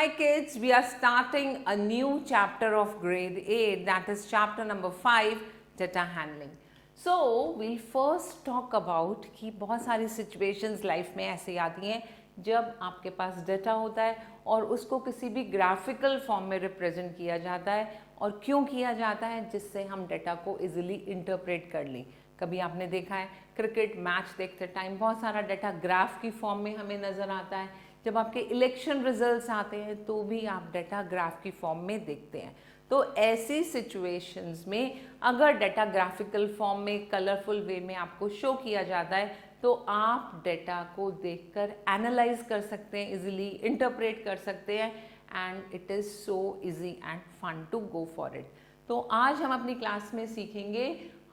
Hi kids, we are starting a new chapter of grade 8, that is chapter number 5, data handling. So we'll first talk about कि बहुत सारी situations life में ऐसे आती हैं जब आपके पास डेटा होता है और उसको किसी भी ग्राफिकल फॉर्म में रिप्रेजेंट किया जाता है और क्यों किया जाता है, जिससे हम डेटा को इजीली इंटरप्रेट कर लें। कभी आपने देखा है क्रिकेट मैच देखते टाइम बहुत सारा डेटा ग्राफ की फॉर्म में हमें नज़र आता है। जब आपके इलेक्शन रिजल्ट्स आते हैं तो भी आप डेटा ग्राफ की फॉर्म में देखते हैं। तो ऐसी सिचुएशंस में अगर डेटा ग्राफिकल फॉर्म में कलरफुल वे में आपको शो किया जाता है तो आप डेटा को देखकर एनालाइज कर सकते हैं, इजीली इंटरप्रेट कर सकते हैं and it is so easy and fun to go for it. तो आज हम अपनी क्लास में सीखेंगे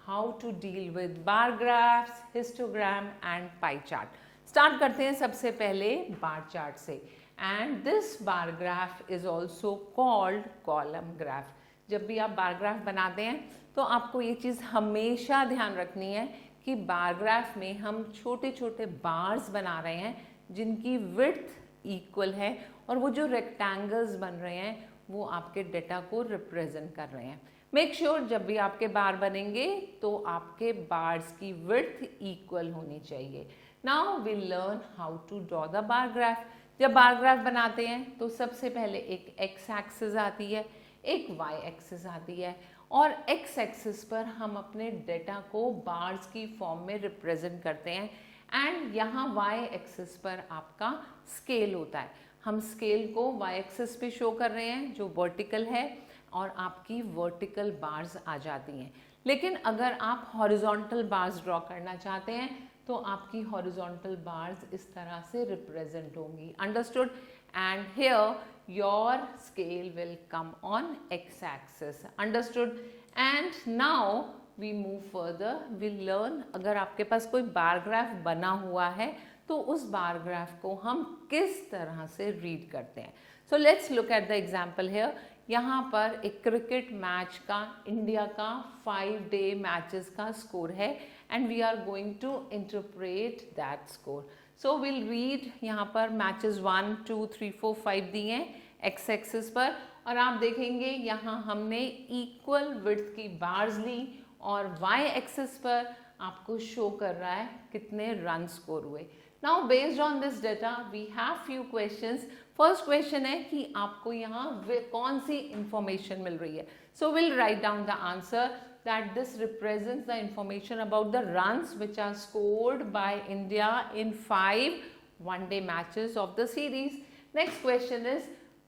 how to deal with bar graphs, histogram and pie chart. Start करते हैं सबसे पहले बार चार्ट से and this bar graph is also called column graph. जब भी आप बार ग्राफ बनाते हैं तो आपको ये चीज़ हमेशा ध्यान रखनी है कि बार ग्राफ में हम छोटे छोटे बार्स बना रहे हैं जिनकी विड्थ इक्वल है और वो जो रेक्टेंगल्स बन रहे हैं वो आपके डेटा को रिप्रेजेंट कर रहे हैं। मेक श्योर जब भी आपके बार बनेंगे तो आपके बार्स की विड्थ इक्वल होनी चाहिए। Now we learn how to draw the bar graph. जब बार ग्राफ बनाते हैं तो सबसे पहले एक एक्स एक्सिस आती है, एक वाई एक्सिस आती है और एक्स एक्सिस पर हम अपने डेटा को बार्स की फॉर्म में रिप्रेजेंट करते हैं एंड यहाँ वाई एक्सिस पर आपका स्केल होता है। हम स्केल को वाई एक्सिस पे शो कर रहे हैं जो वर्टिकल है और आपकी वर्टिकल बार्स आ जाती हैं। लेकिन अगर आप हॉरिजॉन्टल बार्स ड्रॉ करना चाहते हैं तो आपकी हॉरिजॉन्टल बार्स इस तरह से रिप्रेजेंट होंगी। Understood? And here your scale will come on X axis. Understood? And now we move further, we learn अगर आपके पास कोई बार ग्राफ बना हुआ है तो उस बार ग्राफ को हम किस तरह से रीड करते हैं। So let's look at the example here. यहाँ पर एक क्रिकेट मैच का, इंडिया का 5 डे मैचेस का स्कोर है and we are going to interpret that score. So we'll read यहाँ पर मैचेस 1, 2, 3, 4, 5 दिए हैं एक्स एक्सिस पर और आप देखेंगे यहाँ हमने इक्वल विड्थ की बार्स ली और वाई एक्सिस पर आपको शो कर रहा है कितने रन स्कोर हुए। Now based on this data we have few questions. First question है कि आपको यहाँ कौन सी इंफॉर्मेशन मिल रही है। So will write down the answer that this represents the information about the runs which are scored by India in 5 one-day matches of the series. Next question is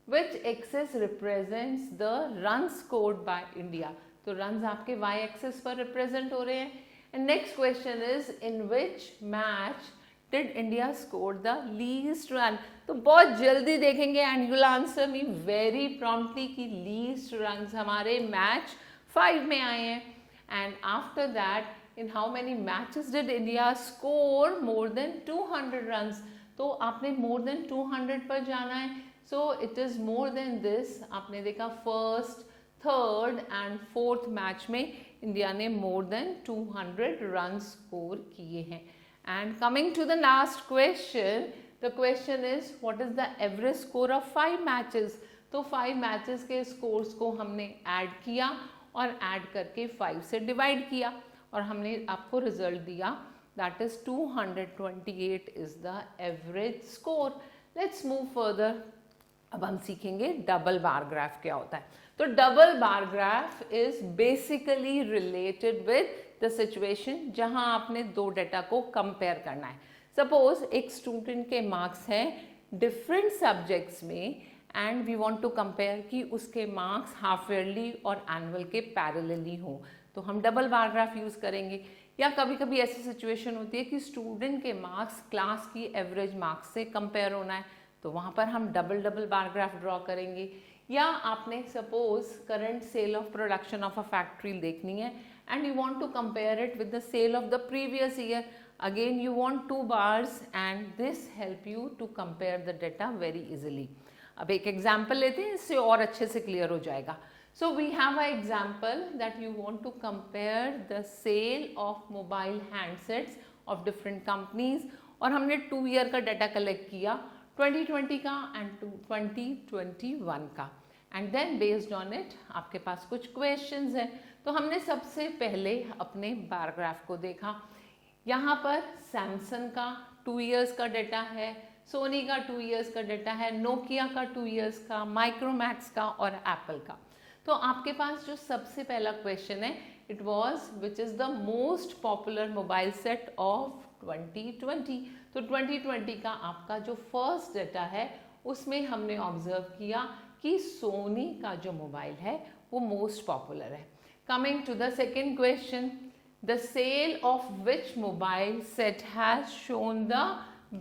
which axis represents the runs scored by India? तो runs आपके y axis पर represent हो रहे हैं. And next question is in which match did India score the least run? तो बहुत जल्दी देखेंगे and you will answer me very promptly कि least runs हमारे मैच 5 में आए हैं। And after that in how many matches did India score more than 200 runs. तो आपने मोर देन 200 पर जाना है। So it is more than this. आपने देखा first, third and fourth match में इंडिया ने मोर देन 200 रन स्कोर किए हैं। And coming to the last question, the question is what is the average score of 5 matches. तो 5 matches के scores को हमने ऐड किया और ऐड करके 5 से डिवाइड किया और हमने आपको रिजल्ट दिया that is 228 is the average score. Let's move further. अब हम सीखेंगे डबल बार ग्राफ क्या होता है। तो double bar graph is basically related with the situation जहां आपने दो डेटा को कंपेयर करना है। सपोज एक स्टूडेंट के मार्क्स हैं डिफरेंट सब्जेक्ट्स में and we want to compare कि उसके मार्क्स हाफ ईयरली और एनुअल के पैरेलली हों तो हम डबल बार ग्राफ यूज़ करेंगे। या कभी कभी ऐसी सिचुएशन होती है कि स्टूडेंट के मार्क्स क्लास की एवरेज मार्क्स से कंपेयर होना है तो वहाँ पर हम डबल बार ग्राफ ड्रॉ करेंगे। या आपने suppose current sale of production of a factory देखनी है and you want to compare it with the sale of the previous year, again you want 2 bars and this help you to compare the data very easily. अब एक example लेते हैं, इससे और अच्छे से क्लियर हो जाएगा। So we have a example that you want to compare the sale of mobile handsets of different companies और हमने 2 ईयर का डाटा कलेक्ट किया 2020 का एंड 2021 का, and then based on it आपके पास कुछ क्वेश्चंस हैं। तो हमने सबसे पहले अपने बार ग्राफ को देखा। यहाँ पर सैमसंग का 2 इयर्स का डेटा है, सोनी का 2 इयर्स का डेटा है, नोकिया का 2 इयर्स का, माइक्रोमैक्स का और एप्पल का। तो आपके पास जो सबसे पहला क्वेश्चन है, it was which is the most popular mobile set of 2020। तो 2020 का आपका जो फर्स्ट डेटा है उसमें हमने ऑब्जर्व किया कि सोनी का जो मोबाइल है वो मोस्ट पॉपुलर है। Coming to the second question, the sale of which mobile set has shown the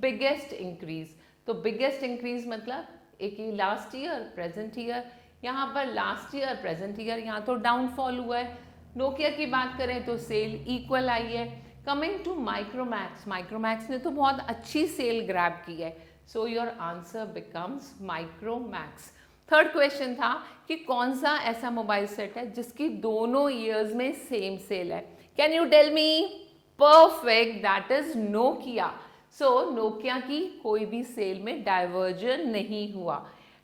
biggest increase। तो biggest increase मतलब एक ही लास्ट ईयर प्रेजेंट ईयर, यहाँ पर लास्ट ईयर प्रेजेंट ईयर, यहाँ तो डाउनफॉल हुआ है। नोकिया की बात करें तो सेल इक्वल आई है। कमिंग टू माइक्रोमैक्स, माइक्रोमैक्स ने तो बहुत अच्छी सेल ग्रैब की है, so your answer becomes Micromax. Third question था कि कौन सा ऐसा मोबाइल सेट है जिसकी दोनों ईयर्स में सेम सेल है। Can you tell me? Perfect, that is Nokia. So Nokia की कोई भी सेल में डाइवर्जन नहीं हुआ।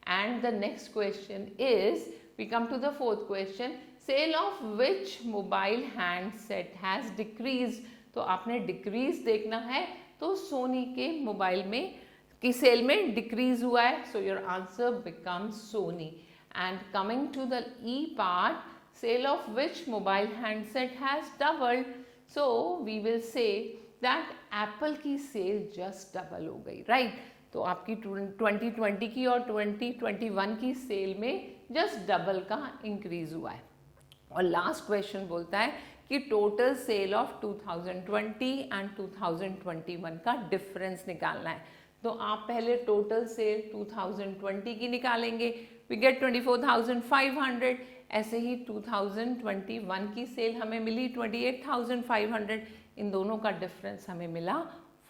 And the next question is, we come to the fourth question, sale of which mobile handset has decrease. तो आपने decrease देखना है तो सोनी के मोबाइल में की सेल में डिक्रीज हुआ है, so your answer becomes Sony. And coming to the E part, sale of which mobile handset has doubled, so we will say that Apple की सेल just double हो गई, right? तो आपकी 2020 की और 2021 की सेल में just double का इंक्रीज हुआ है। और लास्ट क्वेश्चन बोलता है कि टोटल सेल ऑफ 2020 एंड 2021 का डिफरेंस निकालना है। तो आप पहले टोटल सेल 2020 की निकालेंगे, वी गेट 24,500। ऐसे ही 2021 की सेल हमें मिली 28,500, इन दोनों का डिफरेंस हमें मिला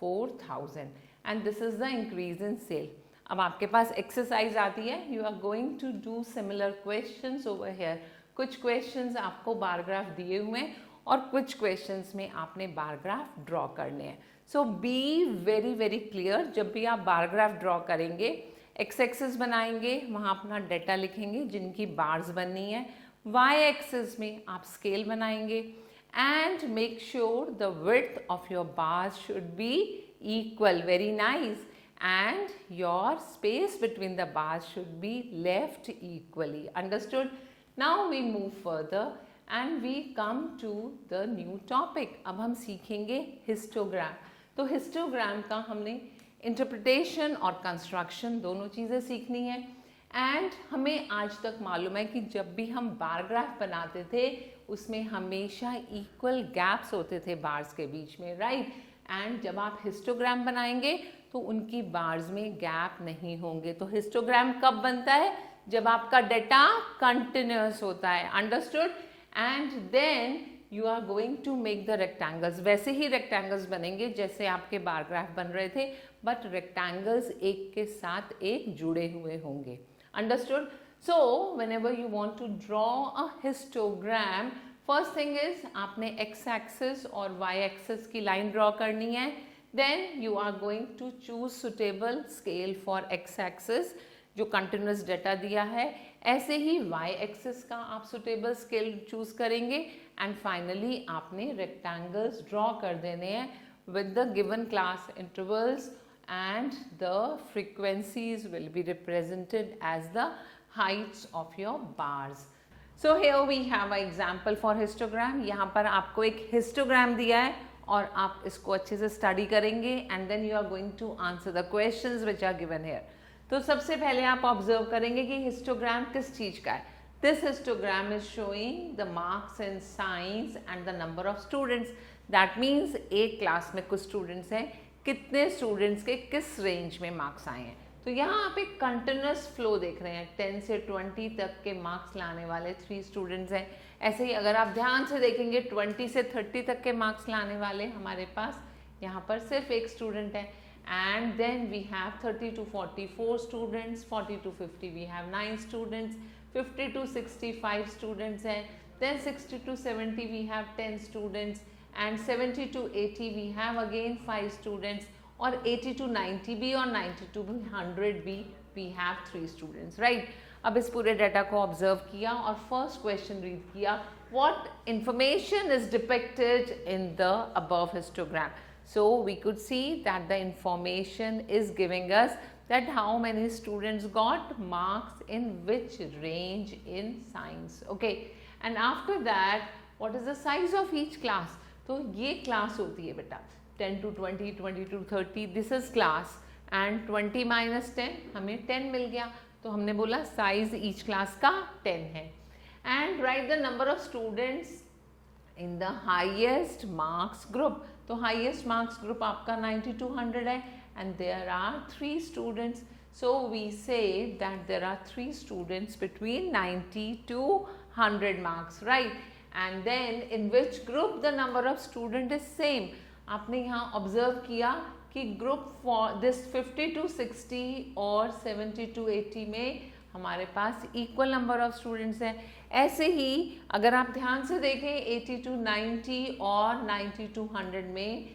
4,000, and this is the increase in sale. अब आपके पास एक्सरसाइज आती है, you are going to do similar questions over here. कुछ क्वेश्चंस आपको बार ग्राफ दिए हुए हैं और कुछ क्वेश्चंस में आपने बार ग्राफ ड्रॉ करने हैं। सो बी वेरी वेरी क्लियर, जब भी आप बार ग्राफ ड्रॉ करेंगे, एक्स एक्सिस बनाएंगे, वहाँ अपना डेटा लिखेंगे जिनकी बार्स बननी है, वाई एक्सिस में आप स्केल बनाएंगे, and make sure the width of your bars should be equal, very nice, and your space between the bars should be left equally, understood? Now we move further and we come to the new topic. अब हम सीखेंगे histogram. तो histogram का हमने interpretation और construction दोनों चीज़ें सीखनी है। एंड हमें आज तक मालूम है कि जब भी हम बार ग्राफ बनाते थे उसमें हमेशा इक्वल गैप्स होते थे बार्स के बीच में, राइट? एंड जब आप हिस्टोग्राम बनाएंगे तो उनकी बार्स में गैप नहीं होंगे। तो हिस्टोग्राम कब बनता है? जब आपका डेटा कंटिन्यूअस होता है, understood? And then you are going to make the rectangles. वैसे ही रेक्टेंगल्स बनेंगे जैसे आपके बार ग्राफ बन रहे थे, बट रेक्टेंगल्स एक के साथ एक जुड़े हुए होंगे, understood? So whenever you want to draw a histogram, first thing is आपने एक्स एक्सिस और वाई एक्सिस की लाइन ड्रॉ करनी है। Then you are going to choose suitable scale for X axis जो कंटिन्यूस डेटा दिया है, ऐसे ही वाई एक्सिस का आप सुटेबल स्केल चूज करेंगे, एंड फाइनली आपने रेक्टेंगल्स ड्रॉ कर देने हैं with the given class intervals, and the frequencies will be represented as the heights of your bars. So here we have an example for histogram. यहाँ पर आपको एक histogram दिया है और आप इसको अच्छे से स्टडी करेंगे, and then you are going to answer the questions which are given here. तो सबसे पहले आप ऑब्जर्व करेंगे कि हिस्टोग्राम किस चीज़ का है। This histogram is showing the marks in science and the number of students. That means एक क्लास में कुछ स्टूडेंट्स हैं, कितने स्टूडेंट्स के किस रेंज में मार्क्स आए हैं। तो यहाँ आप एक कंटिन्यूस फ्लो देख रहे हैं, 10 से 20 तक के मार्क्स लाने वाले 3 स्टूडेंट्स हैं। ऐसे ही अगर आप ध्यान से देखेंगे 20 से 30 तक के मार्क्स लाने वाले हमारे पास यहाँ पर सिर्फ एक स्टूडेंट है। And then we have 30 to 44 students, 40 to 50 we have 9 students, 50 to 65 students हैं, then 60 to 70 we have 10 students, and 70 to 80 we have again 5 students. और 80 to 90 भी और 90 to 100 भी we have 3 students, right? अब इस पूरे डाटा को ऑब्जर्व किया और फर्स्ट क्वेश्चन रीड किया, what information is depicted in the above histogram? So we could see that the information is giving us that how many students got marks in which range in science, okay? And after that, what is the size of each class? तो ये class होती है बेटा 10 to 20, 20 to 30, this is class, and 20 minus 10 हमें 10 मिल गया, तो हमने बोला साइज ईच क्लास का 10 है. And write the number of students in the highest marks group. तो हाईएस्ट मार्क्स ग्रुप आपका 90 to 100 है, and there are 3 students. So we say that there are 3 students between 90 to 100 marks, right? And then in which group the number of student is same. आपने यहाँ observe किया कि group for this 50 to 60 और 70 to 80 में हमारे पास equal number of students हैं. ऐसे ही अगर आप ध्यान से देखें 80 to 90 और 90 to 100 में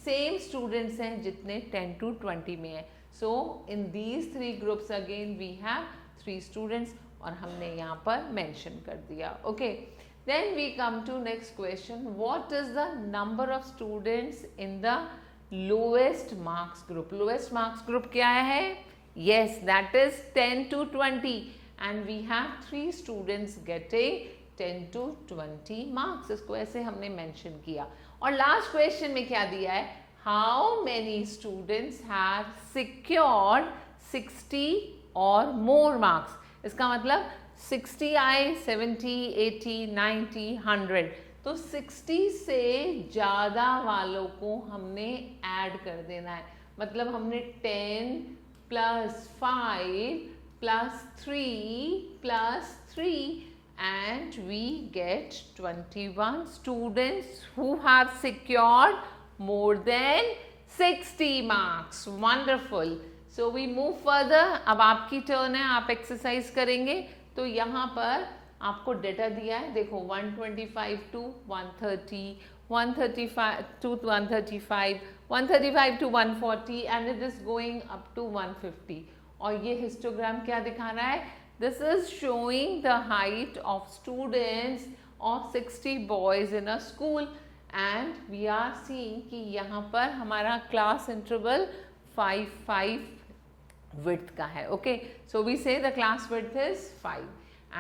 सेम स्टूडेंट्स हैं जितने 10 to 20 में है. So in these 3 groups again we have 3 students और हमने यहाँ पर मेंशन कर दिया, okay? Then we come to next question, what is the number of students in the lowest marks group. Lowest marks group क्या है? yes, that is 10 to 20, and we have 3 students getting 10 to 20 marks. इसको ऐसे हमने mention किया. और last question में क्या दिया है? how many students have secured 60 or more marks. इसका मतलब 60 आए, 70, 80, 90, 100. तो 60 से ज़्यादा वालों को हमने ऐड कर देना है. मतलब हमने 10 plus 5 plus 3 plus 3 and we get 21 students who have secured more than 60 marks. Wonderful. So we move further. अब आपकी टर्न है, आप एक्सरसाइज करेंगे. तो यहाँ पर आपको डेटा दिया है, देखो 125 to 130, 135 to 135, 135 to 140 and it is going up to 150. और ये हिस्टोग्राम क्या दिखा रहा है? This is showing the height of students of 60 boys in a school and we are seeing कि यहाँ पर हमारा class interval 5 width का है, okay? So we say the class width is 5.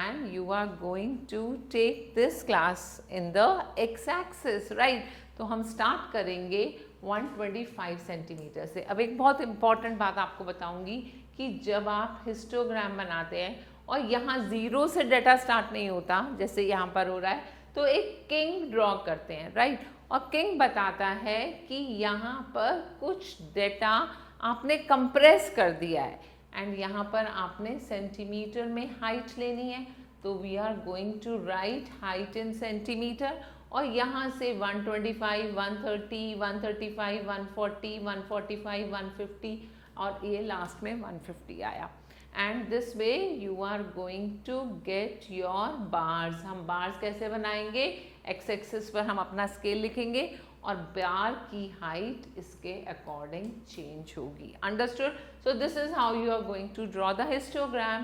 And you are going to take this class in the x-axis, right? तो हम start करेंगे 125 centimetre से. अब एक बहुत important बात आपको बताऊंगी कि जब आप हिस्टोग्राम बनाते हैं और यहाँ 0 से डाटा स्टार्ट नहीं होता जैसे यहाँ पर हो रहा है, तो एक किंग ड्रॉ करते हैं, राइट? और किंग बताता है कि यहाँ पर कुछ डाटा आपने कंप्रेस कर दिया है एंड यहाँ पर आपने सेंटीमीटर में हाइट लेनी है. तो we are going to write height in centimetre और यहाँ से 125, 130, 135, 140, 145, 150 और ये लास्ट में 150 आया. And this way you are going to get your bars. हम बार्स कैसे बनाएंगे? एक्स एक्सिस पर हम अपना स्केल लिखेंगे और बार की हाइट इसके अकॉर्डिंग चेंज होगी. Understood? So this is how you are going to draw the histogram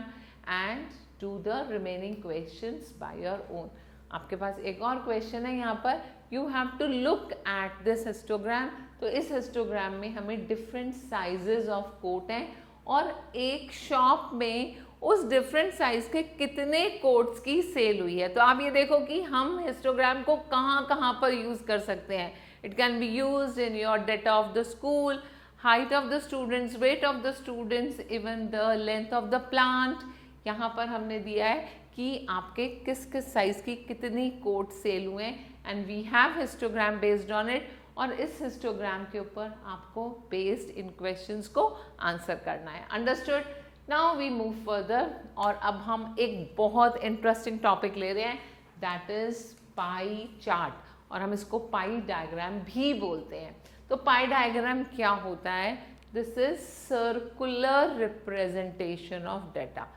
and do the remaining questions by your own. आपके पास एक और क्वेश्चन है यहाँ पर, you have to look at this histogram. तो इस हिस्टोग्राम में हमें डिफरेंट साइजेस ऑफ कोट हैं और एक शॉप में उस डिफरेंट साइज के कितने कोट्स की सेल हुई है. तो आप ये देखो कि हम हिस्टोग्राम को कहाँ कहाँ पर यूज कर सकते हैं. It can be used in your data of the school, height of the students, weight of the students, even the length of the plant. यहाँ पर हमने दिया है कि आपके किस किस साइज की कितनी कोट सेल हुए हैं and we have histogram based on it. और इस हिस्टोग्राम के ऊपर आपको बेस्ड इन क्वेश्चंस को आंसर करना है. Understood? Now we move further और अब हम एक बहुत इंटरेस्टिंग टॉपिक ले रहे हैं, दैट इज पाई चार्ट और हम इसको पाई डायग्राम भी बोलते हैं. तो पाई डायग्राम क्या होता है? This is circular representation of data.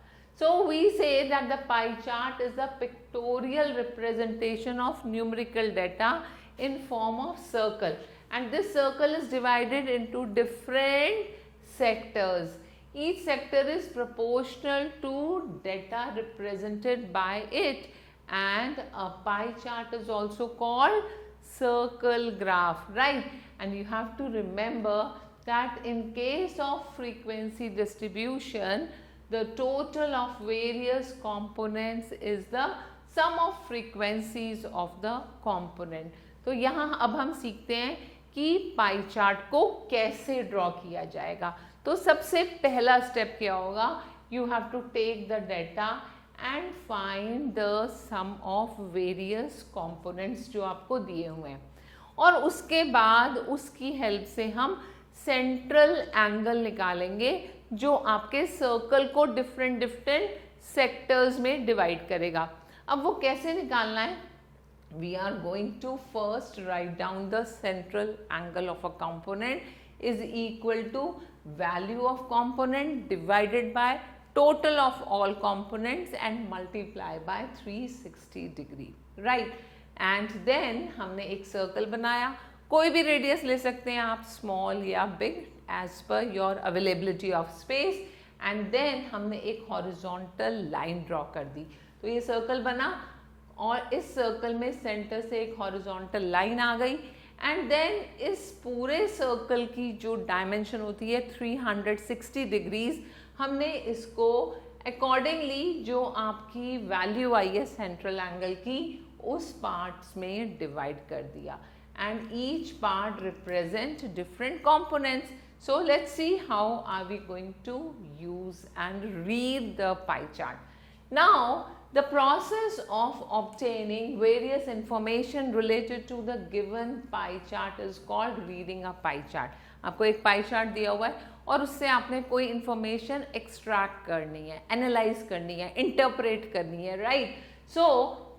So we say that the pie chart is the pictorial representation of numerical data in form of circle and this circle is divided into different sectors. Each sector is proportional to data represented by it, and a pie chart is also called circle graph, right? And you have to remember that in case of frequency distribution, the total of various components is the sum of frequencies of the component. तो यहाँ अब हम सीखते हैं कि pie chart को कैसे draw किया जाएगा. तो सबसे पहला स्टेप क्या होगा? You have to take the data and find the sum of various components जो आपको दिए हुए हैं, और उसके बाद उसकी हेल्प से हम सेंट्रल एंगल निकालेंगे जो आपके सर्कल को डिफरेंट सेक्टर्स में डिवाइड करेगा. अब वो कैसे निकालना है? We are going to first write down the central angle of a component is equal to value of component divided by total of all components and multiply by 360 degree, right? And then हमने एक circle बनाया, कोई भी radius ले सकते हैं आप, small या big as per your availability of space, and then हमने एक horizontal line draw कर दी. तो ये circle बना और इस सर्कल में सेंटर से एक हॉरिजॉन्टल लाइन आ गई, एंड देन इस पूरे सर्कल की जो डायमेंशन होती है 360 डिग्रीज, हमने इसको अकॉर्डिंगली जो आपकी वैल्यू आई है सेंट्रल एंगल की उस पार्ट्स में डिवाइड कर दिया, and each part represent different components. So let's see how are we going to use and read the pie chart. Now the process of obtaining various information related to the given pie chart is called reading a pie chart. आपको एक pie chart दिया हुआ है और उससे आपने कोई information extract करनी है, analyze करनी है, interpret करनी है, right? So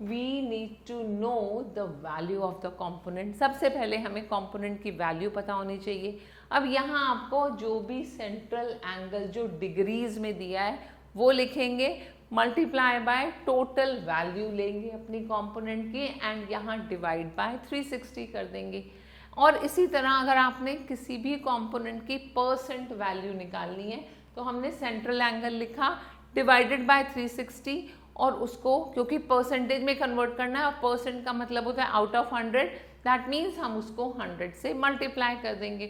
we need to know the value of the component. सबसे पहले हमें component की value पता होनी चाहिए. अब यहाँ आपको जो भी central angle जो degrees में दिया है वो लिखेंगे, मल्टीप्लाई बाय टोटल वैल्यू लेंगे अपनी कंपोनेंट की, एंड यहाँ डिवाइड बाय 360 कर देंगे. और इसी तरह अगर आपने किसी भी कंपोनेंट की परसेंट वैल्यू निकालनी है तो हमने सेंट्रल एंगल लिखा डिवाइडेड बाय 360, और उसको क्योंकि परसेंटेज में कन्वर्ट करना है और परसेंट का मतलब होता है आउट ऑफ 100, दैट मीन्स हम उसको 100 से मल्टीप्लाई कर देंगे.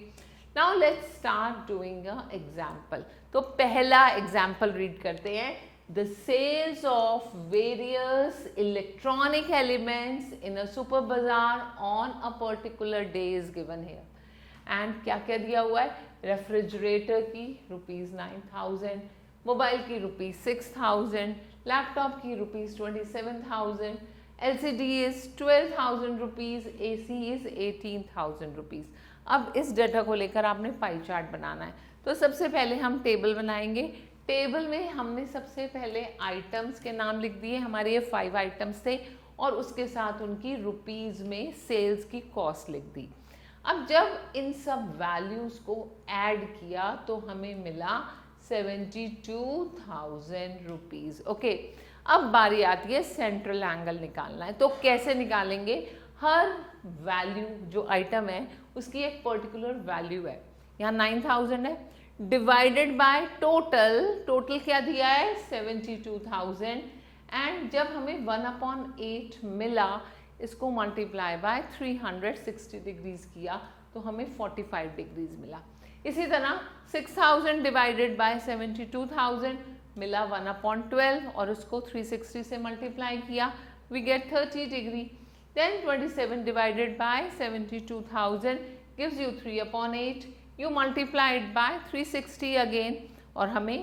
Now let's start doing a example. तो पहला एग्जाम्पल रीड करते हैं. The sales of various electronic elements in a super bazaar on a particular day is given here. And क्या क्या दिया हुआ है? रेफ्रिजरेटर की ₹9,000, मोबाइल की ₹6,000, लैपटॉप की ₹27,000, LCD is ₹12,000, AC is ₹18,000. अब इस डाटा को लेकर आपने पाई चार्ट बनाना है. तो सबसे पहले हम टेबल बनाएंगे. टेबल में हमने सबसे पहले आइटम्स के नाम लिख दिए, हमारे ये 5 आइटम्स थे, और उसके साथ उनकी रुपीज़ में सेल्स की कॉस्ट लिख दी. अब जब इन सब वैल्यूज़ को ऐड किया तो हमें मिला 72,000 रुपीज़. ओके, अब बारी आती है सेंट्रल एंगल निकालना है. तो कैसे निकालेंगे? हर वैल्यू जो आइटम है उसकी एक पर्टिकुलर वैल्यू है. यहाँ 9,000 है, डिवाइडेड बाय टोटल क्या दिया है? 72,000, एंड जब हमें 1/8 मिला इसको मल्टीप्लाई बाय 360 डिग्रीज किया तो हमें 45 डिग्रीज मिला. इसी तरह 6,000 डिवाइडेड बाय 72,000 मिला 1/12, और उसको 360 से मल्टीप्लाई किया, we get 30 degree. Then 27 divided by 72,000 gives you 3/8. You multiply it by 360 again और हमें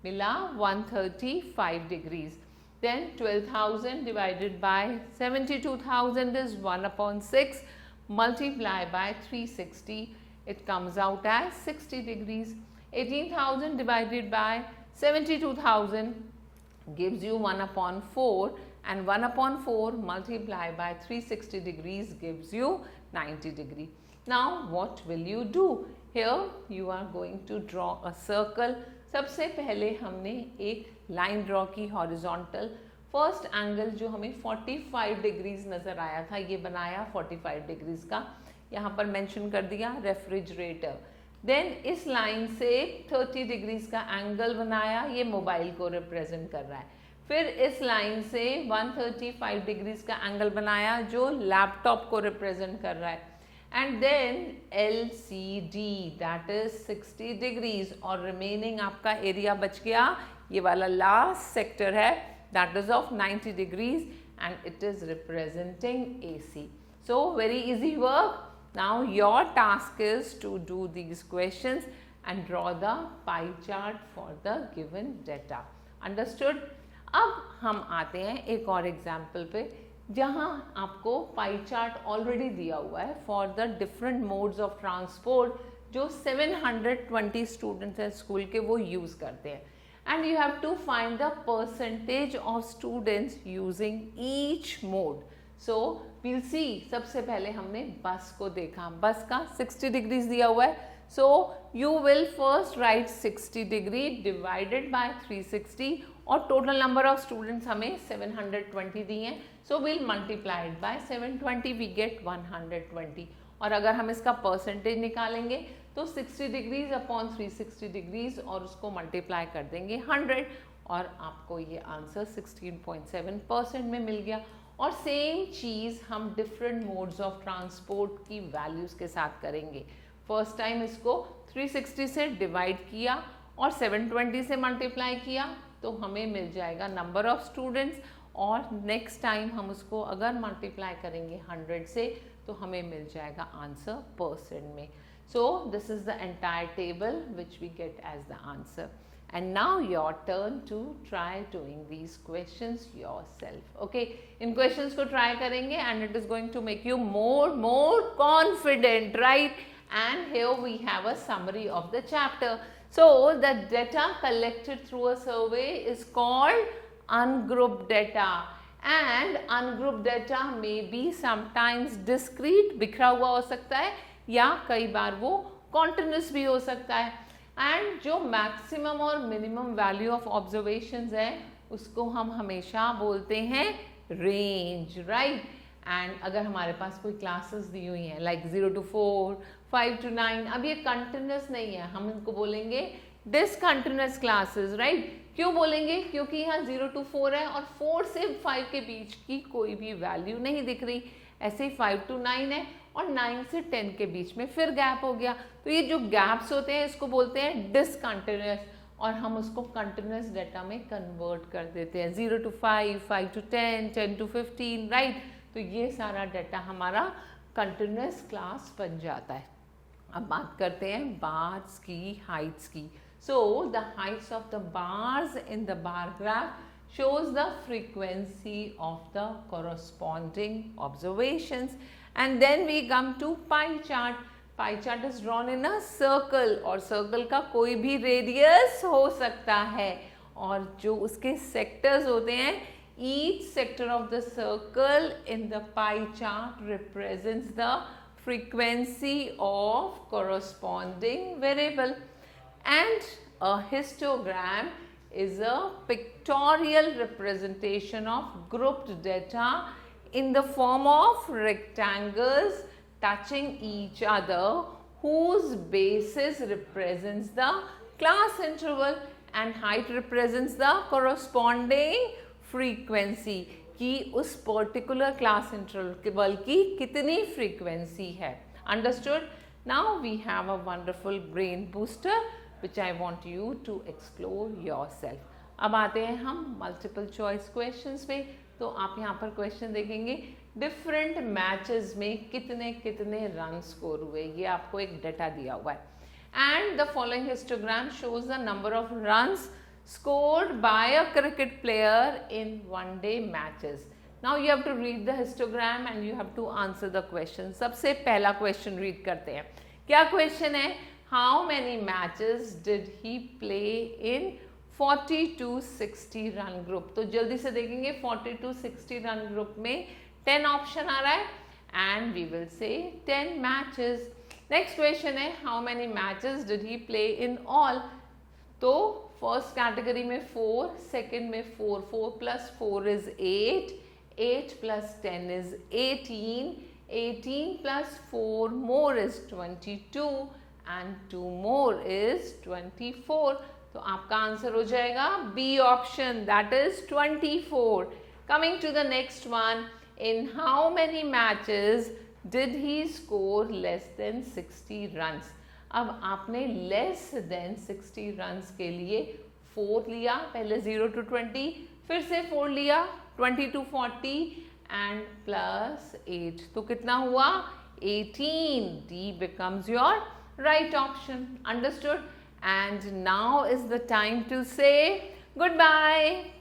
मिला 135 degrees. Then 12,000 divided by 72,000 is 1/6. Multiply by 360, it comes out as 60 degrees. 18,000 divided by 72,000 gives you 1/4, and 1/4 multiplied by 360 degrees gives you 90 degree. Now what will you do? Here you are going to draw a circle. सबसे पहले हमने एक line draw की horizontal. First angle जो हमें 45 degrees नज़र आया था ये बनाया 45 डिग्रीज का. यहाँ पर मेंशन कर दिया रेफ्रिजरेटर। देन इस लाइन से 30 डिग्रीज का एंगल बनाया, ये मोबाइल को रिप्रेजेंट कर रहा है। फिर इस लाइन से 135 डिग्रीज का एंगल बनाया जो लैपटॉप को रिप्रेजेंट कर रहा है। And then LCD that is 60 degrees, और रिमेनिंग आपका एरिया बच गया, ये वाला लास्ट सेक्टर है that is of 90 degrees and it is representing AC. So very easy work. Now your task is to do these questions and draw the pie chart for the given data. Understood? अब हम आते हैं एक और example पे जहाँ आपको pie chart already दिया हुआ है for the different modes of transport जो 720 स्टूडेंट्स हैं स्कूल के वो यूज़ करते हैं, and you have to find the percentage of students using each mode. So we'll see, सबसे पहले हमने बस को देखा, बस का 60 डिग्रीज दिया हुआ है. So you will first right 60 degree divided by 360 और टोटल नंबर ऑफ स्टूडेंट्स हमें 720 दिए हैं. So we'll multiply it by 720, we get 120. और अगर हम इसका परसेंटेज निकालेंगे तो 60 डिग्रीज अपॉन 360 डिग्रीज और उसको मल्टीप्लाई कर देंगे 100 और आपको ये आंसर 16.7% में मिल गया. और सेम चीज़ हम डिफरेंट मोड्स ऑफ ट्रांसपोर्ट की वैल्यूज़ के साथ करेंगे. फर्स्ट टाइम इसको 360 से डिवाइड किया और 720 से मल्टीप्लाई किया तो हमें मिल जाएगा नंबर ऑफ स्टूडेंट्स, और नेक्स्ट टाइम हम उसको अगर मल्टीप्लाई करेंगे 100 से तो हमें मिल जाएगा आंसर परसेंट में. So this is the entire table which we get as the answer. And now your turn to try doing these questions yourself. Okay, in questions को try करेंगे and it is going to make you more confident, right? And here we have a summary of the chapter. So the data collected through a survey is called ungrouped data, and ungrouped data may be sometimes discrete, बिखरा हुआ हो सकता है, या कई बार वो continuous भी हो सकता है. एंड जो मैक्सिमम और मिनिमम वैल्यू ऑफ ऑब्जर्वेशंस है उसको हम हमेशा बोलते हैं रेंज, राइट? एंड अगर हमारे पास कोई क्लासेस दी हुई हैं लाइक 0 to 4, 5 to 9, अब ये कंटिन्यूस नहीं है, हम इनको बोलेंगे डिसकंटिन्यूस क्लासेस, राइट? क्यों बोलेंगे? क्योंकि यहाँ 0 to 4 है और 4 से 5 के बीच की कोई भी वैल्यू नहीं दिख रही. ऐसे ही 5 to 9 है और 9 से 10 के बीच में फिर गैप हो गया, तो ये जो गैप्स होते हैं इसको बोलते हैं डिसकंटिन्यूस, और हम उसको कंटिन्यूस डाटा में कन्वर्ट कर देते हैं 0 to 5, 5 to 10, 10 to 15, राइट? तो ये सारा डाटा हमारा कंटिन्यूस क्लास बन जाता है. अब बात करते हैं बार्स की हाइट्स की. So the Heights of the bars in the bar graph shows the frequency of the corresponding observations. And then we come to pie chart. Pie chart is drawn in a circle, और circle का कोई भी radius हो सकता है, और जो उसके sectors होते हैं, each sector of the circle in the pie chart represents the frequency of corresponding variable. And a histogram is a pictorial representation of grouped data in the form of rectangles touching each other whose basis represents the class interval and height represents the corresponding frequency कि उस particular class interval की कितनी frequency है. Understood? Now we have a wonderful brain booster which I want you to explore yourself. अब आते हैं हम multiple choice questions पे. तो आप यहाँ पर क्वेश्चन देखेंगे डिफरेंट मैचेस में कितने कितने रन स्कोर हुए, ये आपको एक डाटा दिया हुआ है. And the following histogram shows the number of runs scored by a cricket player in one day matches. Now you have to read the histogram and you have to answer the question. सबसे पहला question read करते हैं. क्या question है? How many matches did he play in 40 to 60 run group. तो जल्दी से देखेंगे 40 to 60 रन ग्रुप में 10 ऑप्शन आ रहा है and we will say 10 matches. Next question है how many matches did he play in all. तो फर्स्ट कैटेगरी में 4, सेकेंड में 4, 4 plus 4 is 8, 8 plus 10 is 18, 18 plus 4 more is 22 and 2 more is 24. तो आपका answer हो जाएगा B option, that is 24. Coming to the next one, in how many matches did he score less than 60 runs? अब आपने less than 60 runs के लिए 4 लिया, पहले 0 to 20, फिर से 4 लिया, 20 to 40 and plus 8. तो कितना हुआ? 18. D becomes your right option. Understood? And now is the time to say goodbye.